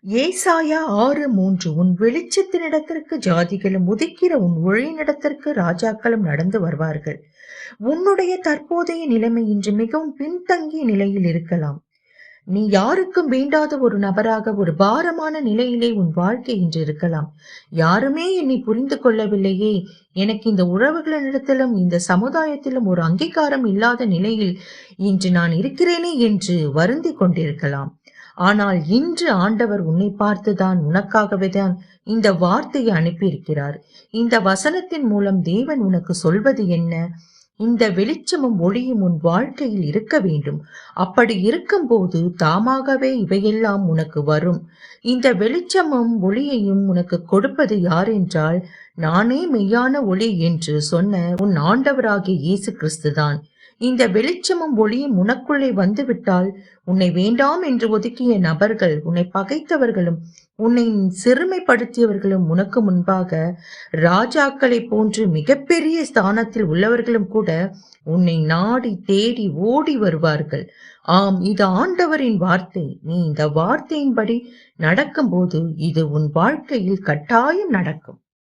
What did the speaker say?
ஏசாயா 6:3 உன் வெளிச்சத்தினிடத்திற்கு ஜாதிகளும் உதிக்கிற உன் ஒளியினிடத்திற்கு ராஜாக்களும் நடந்து வருவார்கள். உன்னுடைய தற்போதைய நிலைமை இன்று மிகவும் பின்தங்கிய நிலையில் இருக்கலாம். நீ யாருக்கும் வேண்டாத ஒரு நபராக ஒரு பாரமான நிலையிலே உன் வாழ்க்கை இன்று இருக்கலாம். யாருமே என்னை புரிந்து கொள்ளவில்லையே, எனக்கு இந்த உறவுகளிடத்திலும் இந்த சமுதாயத்திலும் ஒரு அங்கீகாரம் இல்லாத நிலையில் இன்று நான் இருக்கிறேனே என்று வருந்திக் கொண்டிருக்கலாம். ஆனால் இன்று ஆண்டவர் உன்னை பார்த்துதான், உனக்காகவே தான் இந்த வார்த்தையை அனுப்பியிருக்கிறார். இந்த வசனத்தின் மூலம் தேவன் உனக்கு சொல்வது என்ன? இந்த வெளிச்சமும் ஒளியும் உன் வாழ்க்கையில் இருக்க வேண்டும். அப்படி இருக்கும்போது தாமாகவே இவையெல்லாம் உனக்கு வரும். இந்த வெளிச்சமும் ஒளியையும் உனக்கு கொடுப்பது யார் என்றால், நானே மெய்யான ஒளி என்று சொன்ன உன் ஆண்டவராகிய இயேசு கிறிஸ்துதான். இந்த வெளிச்சமும் ஒளியும் உனக்குள்ளே வந்துவிட்டால், உன்னை வேண்டாம் என்று ஒதுக்கிய நபர்கள், உன்னை பகைத்தவர்களும் உன்னை சிறுமைப்படுத்தியவர்களும் உனக்கு முன்பாக ராஜாக்களை போன்று மிகப்பெரிய ஸ்தானத்தில் உள்ளவர்களும் கூட உன்னை நாடி தேடி ஓடி வருவார்கள். ஆம், இது ஆண்டவரின் வார்த்தை. நீ இந்த வார்த்தையின்படி நடக்கும்போது இது உன் வாழ்க்கையில் கட்டாயம் நடக்கும்.